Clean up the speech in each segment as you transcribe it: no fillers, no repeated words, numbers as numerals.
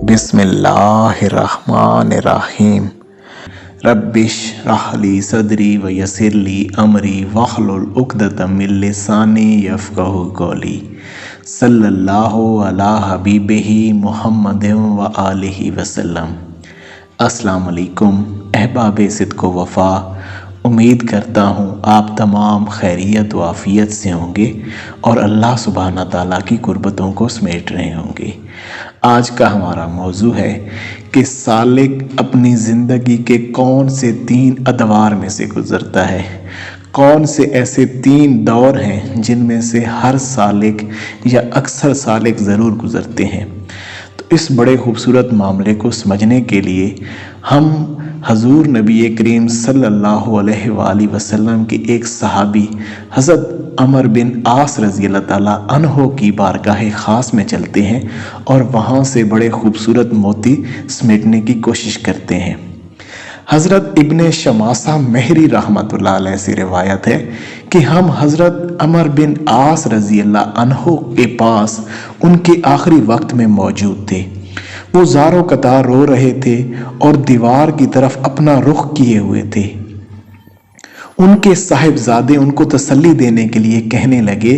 बिस्मिल्लाहिर्रहमानिर्रहीम। रब्बिश रहली सदरी व यसिरली अमरी वहलुल उक़दतम मिन लिसानी यफ़क़हू क़ौली। सल्लल्लाहु अला हबीबिही मुहम्मदिन व आलिहि वसल्लम। अस्सलामु अलैकुम अहबाब सिद्क़ व वफ़ा। उम्मीद करता हूँ आप तमाम खैरियत व आफ़ियत से होंगे और अल्लाह सुब्हाना ताला की कुर्बतों को समेट रहे होंगे। आज का हमारा मौजू है कि सालिक अपनी ज़िंदगी के कौन से 3 अदवार में से गुज़रता है, कौन से ऐसे 3 दौर हैं जिनमें से हर सालिक या अक्सर सालिक ज़रूर गुज़रते हैं। तो इस बड़े खूबसूरत मामले को समझने के लिए हम हजूर नबी करीम सल्लल्लाहु अलैहि वसल्लम के एक सहाबी हज़रत अमर बिन आस रज़ी अल्लाह ताला अन्हो की बारगाह ख़ास में चलते हैं और वहाँ से बड़े खूबसूरत मोती समेटने की कोशिश करते हैं। हज़रत इब्ने शमासा महरी रहमतुल्लाह अलैह से रिवायत है कि हम हज़रत अमर बिन आस रज़ी अल्लाह अन्हो के पास उनके आखिरी वक्त में मौजूद थे। वो ज़ारो कतार रो रहे थे और दीवार की तरफ अपना रुख किए हुए थे। उनके साहिबजादे उनको तसल्ली देने के लिए कहने लगे,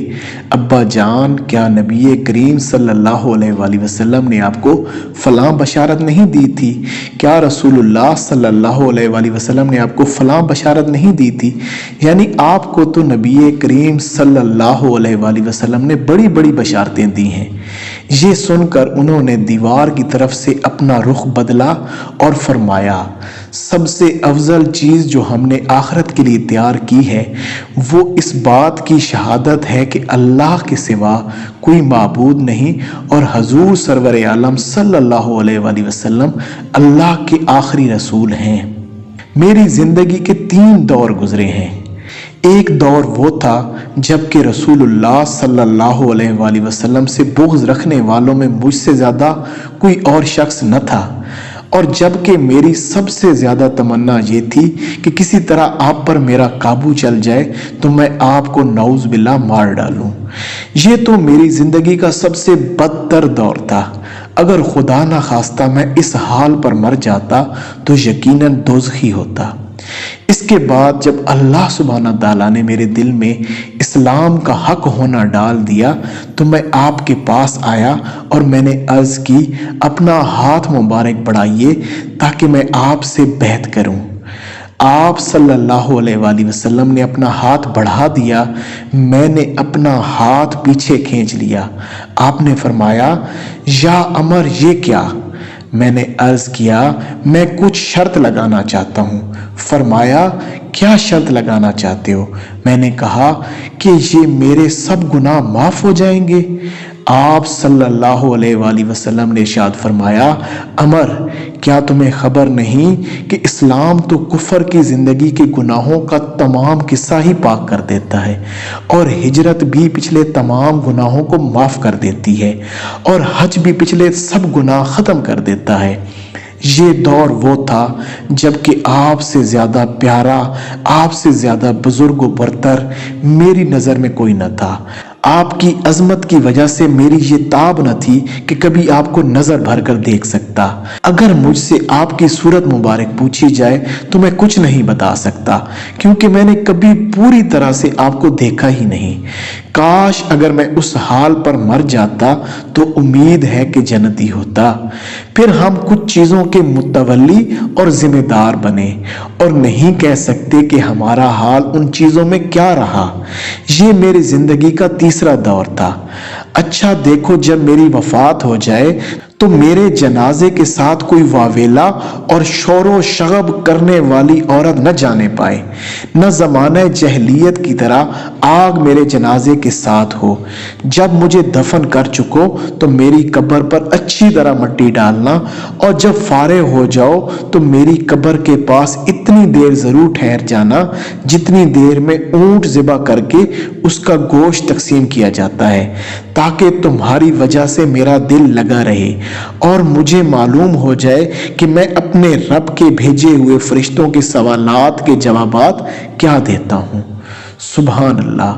अब्बा जान, क्या नबी करीम सल्लल्लाहु अलैहि वसल्लम ने आपको फ़लाँ बशारत नहीं दी थी? क्या रसूलुल्लाह सल्लल्लाहु अलैहि वसल्लम ने आपको फ़लाँ बशारत नहीं दी थी? यानी आपको तो नबी करीम सल्लल्लाहु अलैहि वसल्लम ने बड़ी बड़ी बशारतें दी हैं। ये सुनकर उन्होंने दीवार की तरफ से अपना रुख बदला और फरमाया, सबसे अफजल चीज़ जो हमने आखिरत के लिए तैयार की है वो इस बात की शहादत है कि अल्लाह के सिवा कोई माबूद नहीं और हजूर सरवर आलम सल्लल्लाहु अलैहि वसल्लम अल्लाह के आखिरी रसूल हैं। मेरी ज़िंदगी के 3 दौर गुजरे हैं। एक दौर वो था जबकि रसूलुल्लाह सल्लल्लाहु अलैहि वसल्लम से बुग़्ज़ रखने वालों में मुझसे ज़्यादा कोई और शख्स न था, और जबकि मेरी सबसे ज़्यादा तमन्ना ये थी कि किसी तरह आप पर मेरा काबू चल जाए तो मैं आपको नऊज़ बिल्लाह मार डालूं। ये तो मेरी ज़िंदगी का सबसे बदतर दौर था। अगर खुदा ना खास्ता मैं इस हाल पर मर जाता तो यकीनन दोज़खी होता। इसके बाद जब अल्लाह सुब्हाना ताला ने मेरे दिल में इस्लाम का हक होना डाल दिया तो मैं आपके पास आया और मैंने अर्ज़ की, अपना हाथ मुबारक बढ़ाइए ताकि मैं आपसे बैत करूं। आप सल्लल्लाहु अलैहि वसल्लम ने अपना हाथ बढ़ा दिया। मैंने अपना हाथ पीछे खींच लिया। आपने फरमाया, या अमर, ये क्या? मैंने अर्ज़ किया, मैं कुछ शर्त लगाना चाहता हूँ। फरमाया, क्या शर्त लगाना चाहते हो? मैंने कहा कि ये मेरे सब गुनाह माफ़ हो जाएंगे। आप सल्लल्लाहु अलैहि वसल्लम ने इरशाद फरमाया, अमर, क्या तुम्हें खबर नहीं कि इस्लाम तो कुफर की ज़िंदगी के गुनाहों का तमाम किस्सा ही पाक कर देता है और हिजरत भी पिछले तमाम गुनाहों को माफ़ कर देती है और हज भी पिछले सब गुनाह ख़त्म कर देता है। ये दौर वो था जबकि आपसे ज़्यादा प्यारा, आपसे ज़्यादा बुजुर्ग व बरतर मेरी नज़र में कोई न था। आपकी अजमत की वजह से मेरी ये ताब न थी कि कभी आपको नज़र भर कर देख सकता। अगर मुझसे आपकी सूरत मुबारक पूछी जाए तो मैं कुछ नहीं बता सकता, क्योंकि मैंने कभी पूरी तरह से आपको देखा ही नहीं। काश अगर मैं उस हाल पर मर जाता तो उम्मीद है कि जन्नती होता। फिर हम कुछ चीज़ों के मुतवल्ली और जिम्मेदार बने और नहीं कह सकते कि हमारा हाल उन चीज़ों में क्या रहा। ये मेरी ज़िंदगी का तीसरा दौर था। अच्छा देखो, जब मेरी वफात हो जाए तो मेरे जनाजे के साथ कोई वावेला और शोरो शगब करने वाली औरत न जाने पाए, न ज़माने जहलियत की तरह आग मेरे जनाजे के साथ हो। जब मुझे दफन कर चुको तो मेरी कब्र पर अच्छी तरह मिट्टी डालना, और जब फारिग हो जाओ तो मेरी कब्र के पास इतनी देर ज़रूर ठहर जाना जितनी देर में ऊँट ज़िबा करके उसका गोश्त तकसीम किया जाता है, ताकि तुम्हारी वजह से मेरा दिल लगा रहे और मुझे मालूम हो जाए कि मैं अपने रब के भेजे हुए फरिश्तों के सवालात के जवाबात क्या देता हूँ। सुभान अल्लाह।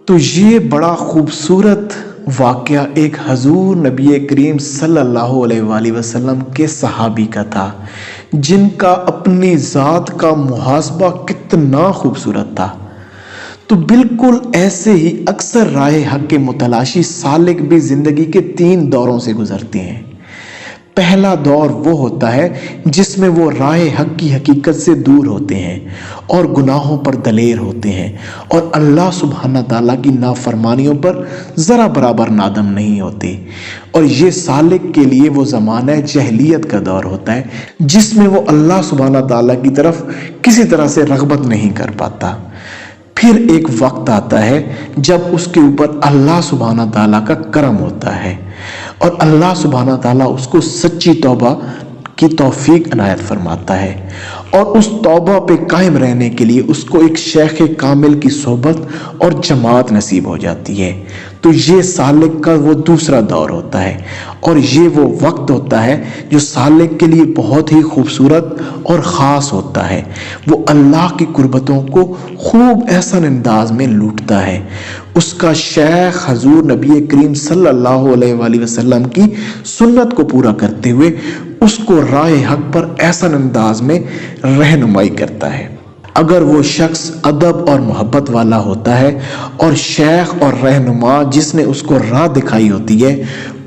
तो ये बड़ा खूबसूरत واقعہ ایک حضور نبی کریم صلی اللہ علیہ وآلہ وسلم کے صحابی کا تھا، جن کا اپنی ذات کا محاسبہ کتنا خوبصورت تھا۔ تو بالکل ایسے ہی اکثر راہ حق کے متلاشی سالک بھی زندگی کے 3 دوروں سے گزرتے ہیں۔ پہلا دور وہ ہوتا ہے جس میں وہ راہ حق کی حقیقت سے دور ہوتے ہیں اور گناہوں پر دلیر ہوتے ہیں اور اللہ سبحانہ تعالیٰ کی نافرمانیوں پر ذرا برابر نادم نہیں ہوتے، اور یہ سالک کے لیے وہ زمانہ جہلیت کا دور ہوتا ہے جس میں وہ اللہ سبحانہ تعالیٰ کی طرف کسی طرح سے رغبت نہیں کر پاتا۔ پھر ایک وقت آتا ہے جب اس کے اوپر اللہ سبحانہ تعالیٰ کا کرم ہوتا ہے اور اللہ سبحانہ تعالیٰ اس کو سچی توبہ کی توفیق عنایت فرماتا ہے، اور اس توبہ پہ قائم رہنے کے لیے اس کو ایک شیخ کامل کی صحبت اور جماعت نصیب ہو جاتی ہے۔ تو یہ سالک کا وہ دوسرا دور ہوتا ہے، اور یہ وہ وقت ہوتا ہے جو سالک کے لیے بہت ہی خوبصورت اور خاص ہوتا ہے۔ وہ اللہ کی قربتوں کو خوب احسن انداز میں لوٹتا ہے۔ اس کا شیخ حضور نبی کریم صلی اللہ علیہ وآلہ وسلم کی سنت کو پورا کرتے ہوئے اس کو راہ حق پر احسن انداز میں رہنمائی کرتا ہے۔ اگر وہ شخص ادب اور محبت والا ہوتا ہے اور شیخ اور رہنما جس نے اس کو راہ دکھائی ہوتی ہے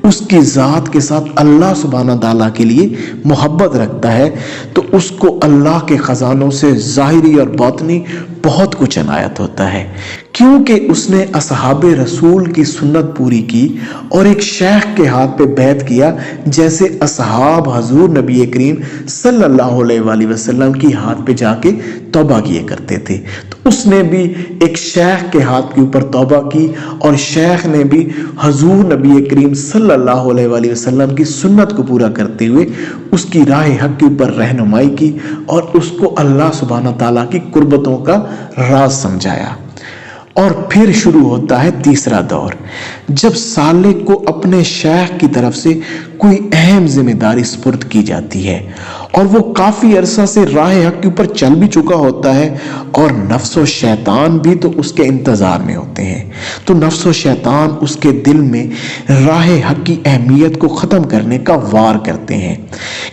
اس کی ذات کے ساتھ اللہ سبحانہ تعالیٰ کے لیے محبت رکھتا ہے، تو اس کو اللہ کے خزانوں سے ظاہری اور باطنی بہت کچھ عنایت ہوتا ہے، کیونکہ اس نے اصحاب رسول کی سنت پوری کی اور ایک شیخ کے ہاتھ پہ بیعت کیا، جیسے اصحاب حضور نبی کریم صلی اللہ علیہ وآلہ وسلم کی ہاتھ پہ جا کے توبہ کیے کرتے تھے۔ تو اس نے بھی ایک شیخ کے ہاتھ کے اوپر توبہ کی، اور شیخ نے بھی حضور نبی کریم صلی اللہ علیہ وآلہ وسلم کی سنت کو پورا کرتے ہوئے اس کی راہ حق کے اوپر رہنمائی کی اور اس کو اللہ سبحانہ تعالیٰ کی قربتوں کا راز سمجھایا۔ اور پھر شروع ہوتا ہے تیسرا دور، جب سالک کو اپنے شیخ کی طرف سے کوئی اہم ذمہ داری سپرد کی جاتی ہے اور وہ کافی عرصہ سے راہ حق کے اوپر چل بھی چکا ہوتا ہے، اور نفس و شیطان بھی تو اس کے انتظار میں ہوتے ہیں۔ تو نفس و شیطان اس کے دل میں راہ حق کی اہمیت کو ختم کرنے کا وار کرتے ہیں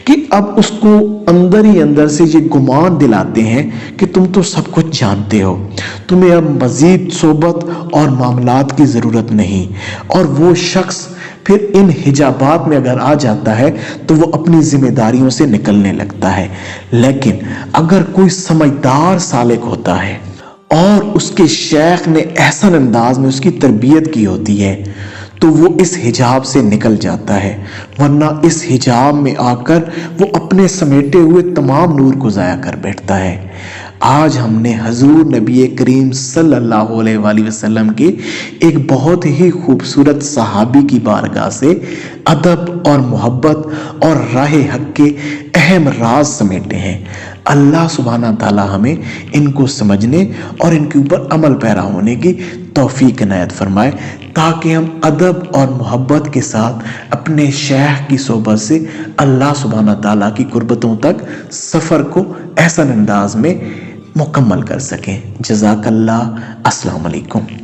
کہ اب اس کو اندر ہی اندر سے یہ گمان دلاتے ہیں کہ تم تو سب کچھ جانتے ہو، تمہیں اب مزید صحبت اور معاملات کی ضرورت نہیں، اور وہ شخص پھر ان حجابات میں اگر آ جاتا ہے تو وہ اپنی ذمہ داریوں سے نکلنے لگتا ہے۔ لیکن اگر کوئی سمجھدار سالک ہوتا ہے اور اس کے شیخ نے احسن انداز میں اس کی تربیت کی ہوتی ہے تو وہ اس حجاب سے نکل جاتا ہے، ورنہ اس حجاب میں آ کر وہ اپنے سمیٹے ہوئے تمام نور کو ضائع کر بیٹھتا ہے۔ آج ہم نے حضور نبی کریم صلی اللہ علیہ وآلہ وسلم کے ایک بہت ہی خوبصورت صحابی کی بارگاہ سے ادب اور محبت اور راہ حق کے اہم راز سمیٹے ہیں۔ اللہ سبحانہ تعالیٰ ہمیں ان کو سمجھنے اور ان کے اوپر عمل پیرا ہونے کی توفیق عنایت فرمائے، تاکہ ہم ادب اور محبت کے ساتھ اپنے شیخ کی صحبت سے اللہ سبحانہ تعالیٰ کی قربتوں تک سفر کو احسن انداز میں مکمل کر سکیں۔ جزاک اللہ۔ السلام علیکم۔